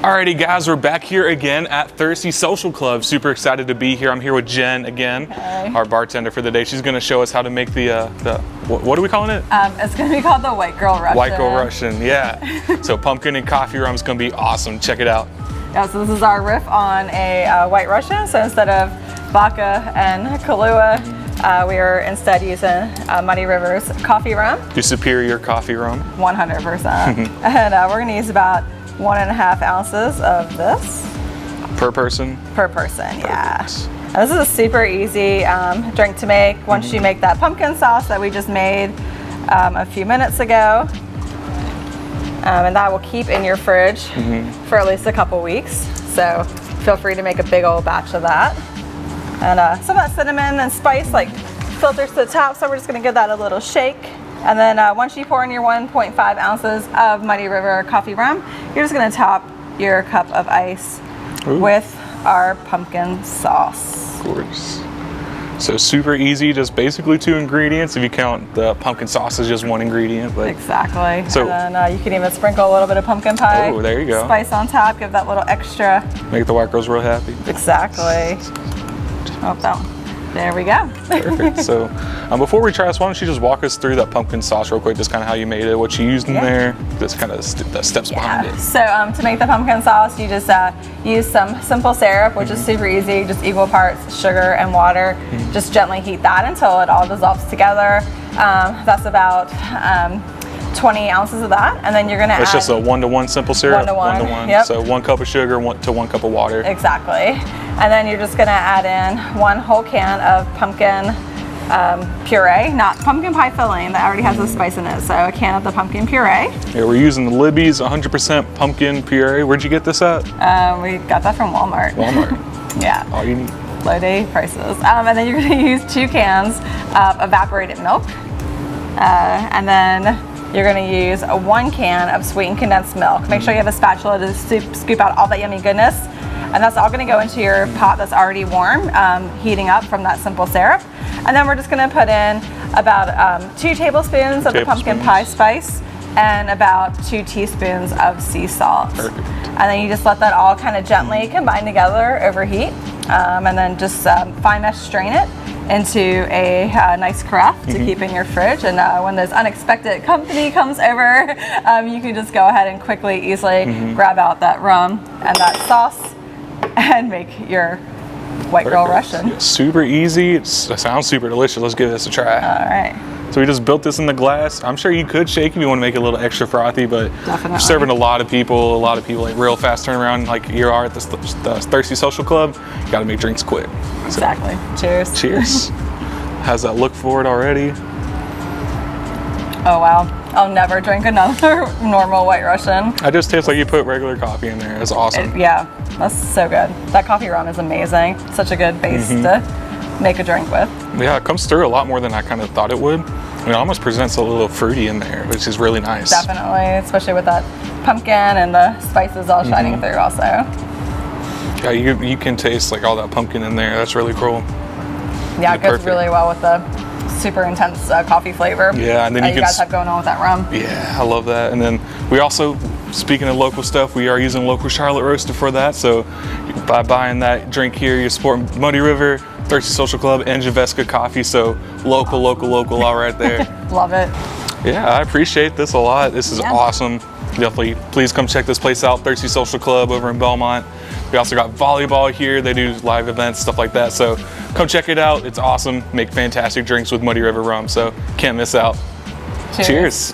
Alrighty guys, we're back here again at Thirsty Social Club. Super excited to be here. I'm here with Jen again, our bartender for the day. She's gonna show us how to make the what are we calling it? It's gonna be called the White Girl Russian. White Girl Russian, yeah. So pumpkin and coffee rum is gonna be awesome. Check it out. Yeah, so this is our riff on a White Russian. So instead of vodka and Kahlua, we are instead using Muddy River's coffee rum. The superior coffee rum. 100%. And we're gonna use about 1.5 ounces of this. Per person? Per person, yeah. Perfect. And this is a super easy drink to make. Once you make that pumpkin sauce that we just made a few minutes ago, and that will keep in your fridge for at least a couple weeks. So feel free to make a big old batch of that. And some of that cinnamon and spice filters to the top, so we're just gonna give that a little shake. And then once you pour in your 1.5 ounces of Muddy River coffee rum, you're just gonna top your cup of ice with our pumpkin sauce. Gorgeous. So super easy, just basically 2 ingredients. If you count the pumpkin sauce as just 1 ingredient. But exactly. So, and then you can even sprinkle a little bit of pumpkin pie. Oh, there you go. Spice on top, give that little extra. Make the white girls real happy. Exactly. Oh, that one. There we go. Perfect. So before we try this, why don't you just walk us through that pumpkin sauce real quick, just kind of how you made it, what you used in there, just kind of the steps behind it. So to make the pumpkin sauce, you just use some simple syrup, which is super easy, just equal parts sugar and water. Just gently heat that until it all dissolves together. That's about 20 ounces of that, and then you're gonna add... It's just a 1-to-1 simple syrup? 1-to-1, yep. So 1 cup of sugar to 1 cup of water. Exactly. And then you're just gonna add in 1 whole can of pumpkin puree, not pumpkin pie filling, that already has the spice in it, so a can of the pumpkin puree. Yeah, we're using the Libby's 100% pumpkin puree. Where'd you get this at? We got that from Walmart. Walmart. Yeah. All you need. Low day prices. And then you're gonna use 2 cans of evaporated milk. And then you're gonna use 1 can of sweetened condensed milk. Make sure you have a spatula to scoop out all that yummy goodness. And that's all gonna go into your pot that's already warm, heating up from that simple syrup. And then we're just gonna put in about 2 tablespoons of the pumpkin pie spice and about 2 teaspoons of sea salt. Perfect. And then you just let that all kind of gently combine together over heat. And then just fine mesh strain it into a nice carafe to keep in your fridge. And when this unexpected company comes over, you can just go ahead and quickly, easily grab out that rum and that sauce and make your White Girl Russian. Yeah, super easy. It sounds super delicious. Let's give this a try. All right. So we just built this in the glass. I'm sure you could shake if you want to make it a little extra frothy, but definitely. You're serving a lot of people like real fast turnaround like you are at the Thirsty Social Club. You got to make drinks quick. So, exactly. Cheers. Cheers. How's that look for it already? Oh wow. I'll never drink another normal White Russian. I just taste like you put regular coffee in there. It's awesome. Yeah, that's so good. That coffee rum is amazing. Such a good base to make a drink with. Yeah, it comes through a lot more than I kind of thought it would. It almost presents a little fruity in there, which is really nice. Definitely, especially with that pumpkin and the spices all shining through also. Yeah, you can taste like all that pumpkin in there. That's really cool. Yeah, it goes really well with the super intense coffee flavor. Yeah, and then you guys have going on with that rum. Yeah, I love that. And then we also, speaking of local stuff, we are using local Charlotte roaster for that. So by buying that drink here, you're supporting Muddy River, Thirsty Social Club, and Javeska Coffee. So local all right there. Love it. Yeah, I appreciate this a lot. This is awesome. Definitely, please come check this place out, Thirsty Social Club over in Belmont. We also got volleyball here. They do live events, stuff like that. So come check it out. It's awesome. Make fantastic drinks with Muddy River rum. So can't miss out. Cheers.